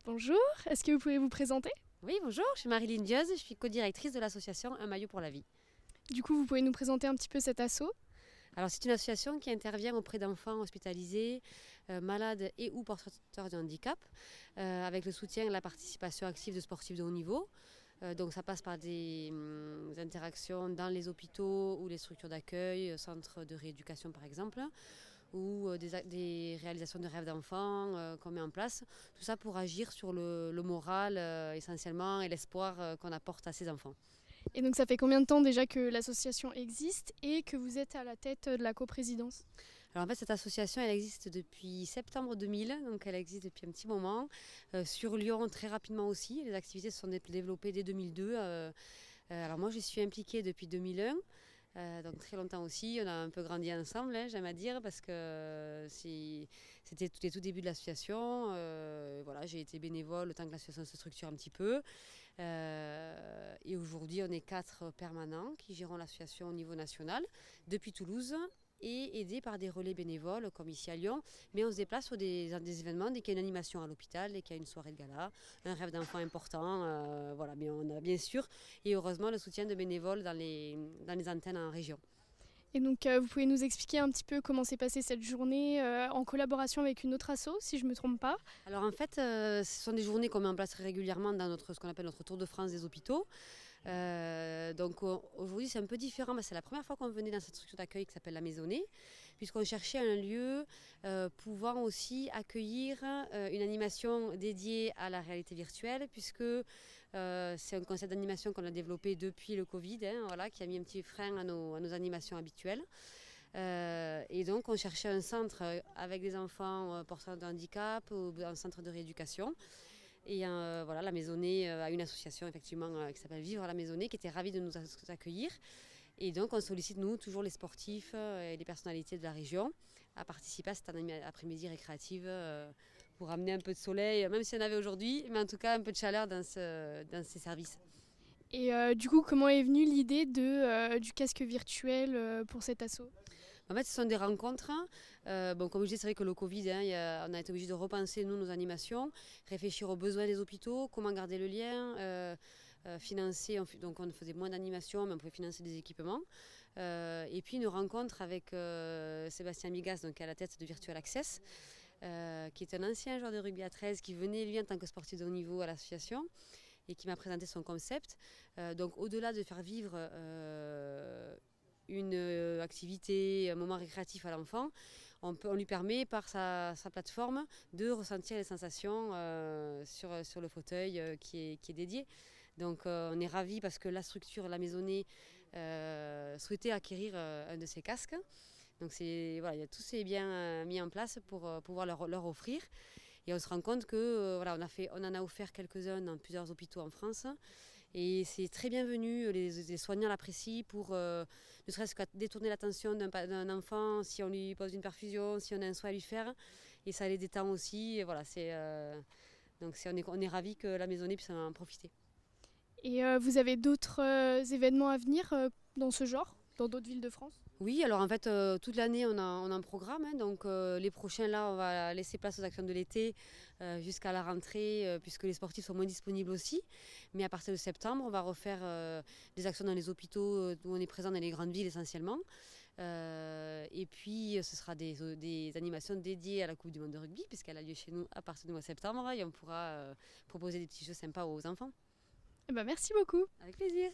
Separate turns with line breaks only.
Bonjour, est-ce que vous pouvez vous présenter?
Oui, bonjour, je suis Marilyn Diaz, je suis co-directrice de l'association Un maillot pour la vie.
Du coup, vous pouvez nous présenter un petit peu cet assaut?
Alors, c'est une association qui intervient auprès d'enfants hospitalisés, malades et ou porteurs de handicap, avec le soutien et la participation active de sportifs de haut niveau. Donc, ça passe par des interactions dans les hôpitaux ou les structures d'accueil, centres de rééducation par exemple, ou des réalisations de rêves d'enfants qu'on met en place. Tout ça pour agir sur le moral essentiellement et l'espoir qu'on apporte à ces enfants.
Et donc ça fait combien de temps déjà que l'association existe et que vous êtes à la tête de la coprésidence?
Alors en fait, cette association, elle existe depuis septembre 2000, donc elle existe depuis un petit moment. Sur Lyon, très rapidement aussi. Les activités se sont développées dès 2002. Alors moi, je suis impliquée depuis 2001. Donc très longtemps aussi, on a un peu grandi ensemble, hein, j'aime à dire, parce que c'était les tout débuts de l'association. Voilà, j'ai été bénévole le temps que l'association se structure un petit peu. Et aujourd'hui, on est 4 permanents qui gérons l'association au niveau national depuis Toulouse et aidés par des relais bénévoles comme ici à Lyon. Mais on se déplace sur des événements dès qu'il y a une animation à l'hôpital, dès qu'il y a une soirée de gala, un rêve d'enfant important. Voilà, mais on a bien sûr et heureusement le soutien de bénévoles dans les antennes en région.
Et donc vous pouvez nous expliquer un petit peu comment s'est passée cette journée en collaboration avec une autre asso, si je ne me trompe pas?
Alors en fait, ce sont des journées qu'on met en place très régulièrement dans ce qu'on appelle notre Tour de France des hôpitaux. Donc aujourd'hui c'est un peu différent, mais c'est la première fois qu'on venait dans cette structure d'accueil qui s'appelle la Maisonnée, puisqu'on cherchait un lieu pouvant aussi accueillir une animation dédiée à la réalité virtuelle, puisque c'est un concept d'animation qu'on a développé depuis le Covid, hein, voilà, qui a mis un petit frein à nos animations habituelles. Et donc on cherchait un centre avec des enfants porteurs de handicap ou un centre de rééducation. Et voilà, la Maisonnée a une association effectivement qui s'appelle Vivre à la Maisonnée qui était ravie de nous accueillir. Et donc on sollicite nous toujours les sportifs et les personnalités de la région à participer à cette après-midi récréative pour amener un peu de soleil, même si on avait aujourd'hui, mais en tout cas un peu de chaleur dans ces services.
Et du coup, comment est venue l'idée du casque virtuel pour cet assaut?
En fait, ce sont des rencontres. Bon, comme je disais, c'est vrai que le Covid, hein, on a été obligé de repenser, nous, nos animations, réfléchir aux besoins des hôpitaux, comment garder le lien, financer. Donc, on faisait moins d'animations, mais on pouvait financer des équipements. Et puis, une rencontre avec Sébastien Migas, donc à la tête de Virtual Access, qui est un ancien joueur de rugby à 13, qui venait, lui, en tant que sportif de haut niveau à l'association et qui m'a présenté son concept. Donc, au-delà de faire vivre une activité, un moment récréatif à l'enfant, on lui permet par sa plateforme de ressentir les sensations sur le fauteuil qui est dédié. Donc on est ravis parce que la structure, la Maisonnée, souhaitait acquérir un de ces casques. Donc voilà, tout s'est bien mis en place pour pouvoir leur offrir. Et on se rend compte que voilà, on en a offert quelques-uns dans plusieurs hôpitaux en France. Et c'est très bienvenu, les soignants l'apprécient pour ne serait-ce qu'à détourner l'attention d'un enfant si on lui pose une perfusion, si on a un soin à lui faire. Et ça les détend aussi. Et voilà, donc on est ravis que la Maisonnée puisse en profiter.
Et vous avez d'autres événements à venir dans ce genre, dans d'autres villes de France?
Oui, alors en fait, toute l'année, on a un programme, hein. Donc les prochains, là, on va laisser place aux actions de l'été jusqu'à la rentrée, puisque les sportifs sont moins disponibles aussi. Mais à partir de septembre, on va refaire des actions dans les hôpitaux où on est présent dans les grandes villes essentiellement. Et puis, ce sera des animations dédiées à la Coupe du Monde de rugby, puisqu'elle a lieu chez nous à partir du mois de septembre. Et on pourra proposer des petits jeux sympas aux enfants.
Eh ben, merci beaucoup.
Avec plaisir.